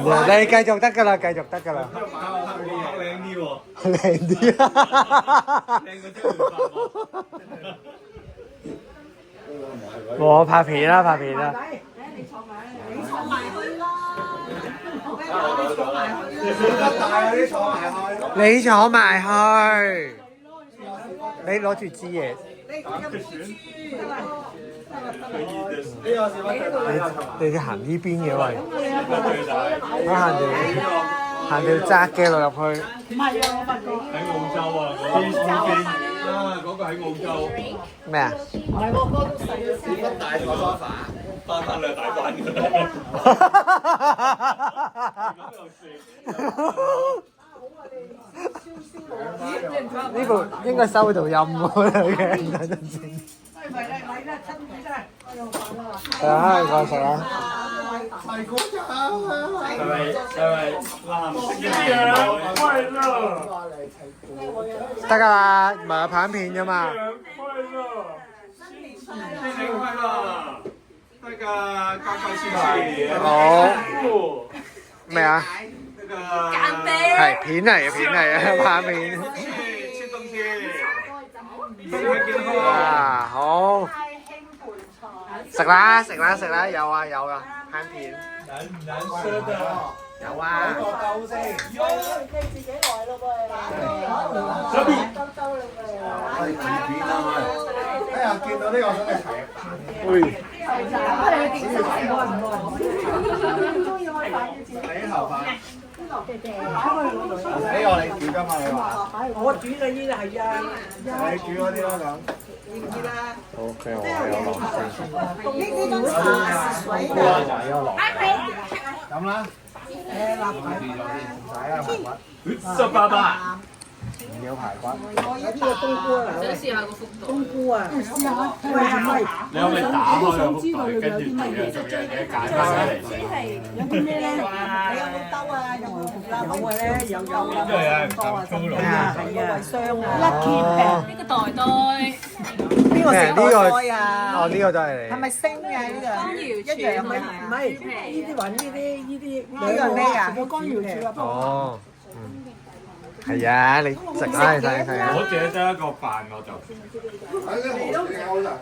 你繼續得㗎啦，繼續得㗎啦。靚啲喎，靚啲啊！靚過周潤發喎。我拍片啦，拍片啦。你坐埋去啦，你坐埋去。你攞住支嘢。你行呢邊嘅喂，我行條窄嘅路入去。唔係啊，我發覺喺澳洲啊，嗰個喺澳洲。咩啊？唔係我哥都細咗先。大個沙發，翻兩大班㗎。呢部應該收到音喎，等陣先。啊，過食啊！係咪藍色嘅嘢？得㗎啦，唔係拍片啫嘛。新年快樂！大家高高興興。好。咩啊？減肥。係片嚟嘅，片嚟嘅，拍片。切冬天。身體健康。啊，好。食啦，食啦，食啦，有啊，有啊，拍片。難唔難食㗎？有啊。你自己來咯噃。左邊。哎呀，見到呢個我想去睇。喂。睇頭髮。呢個你煮㗎嘛？你話？我煮嘅呢係啊，你煮嗰啲啦咁。好，俾我有落先。呢種茶是水嘅。咁啦。18唔要排骨。有啲嘅冬菇啊，想試下個幅度。冬菇啊，試下。喂，係咪？你可唔可以打開個福袋，跟住做樣嘢揀翻出嚟先？有啲咩咧？你有冇兜啊？有冇有嘅咧？有。因為有人咁粗魯。係啊，箱啊。Lucky Pack 呢個袋袋。邊個食呢個袋啊？哦，呢個都係你。係咪星嘅呢個？一樣咪唔係呢啲揾呢個咩啊？個乾瑤柱啊。哦。係啊，你食啦，你睇睇啊。我淨係得一個飯我就。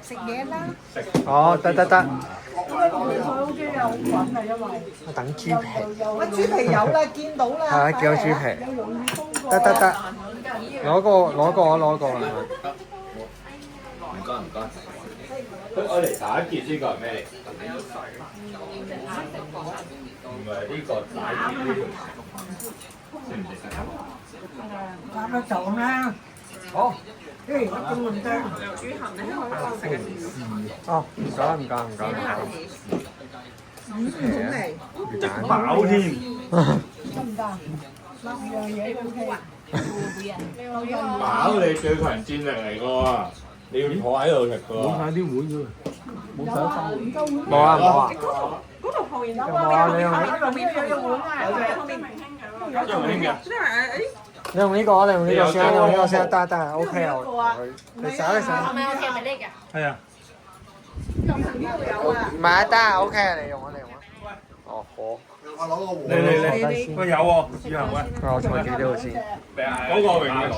食嘢啦。哦，得。O K 啊，好滾啊，因為我等豬皮。乜豬皮有啦，見到啦。係啊，叫豬皮。得。攞個啦。唔該。我嚟打一件呢個係咩？唔係呢個打一件呢個。識唔識啊？啱得就咁啦。好。誒，我咁唔得。哦，唔該。種嚟。飽添。得唔得？兩樣嘢 O K。飽你最強戰力嚟㗎喎，你要坐喺度食㗎喎。冇晒啲碗㗎，冇手巾。冇啊。嗰度旁邊有冇啊，你用旁邊有碗啊，後面你用呢個，你用呢個先，用呢個先，得 ，OK 啊。你食。係咪我哋係咪呢個？係啊。呢度有啊。唔係得 OK 啊，你用啊。哦，好。我攞個碗。嚟，喂有喎，試下喂。我坐幾多先？嗰個榮譽攞。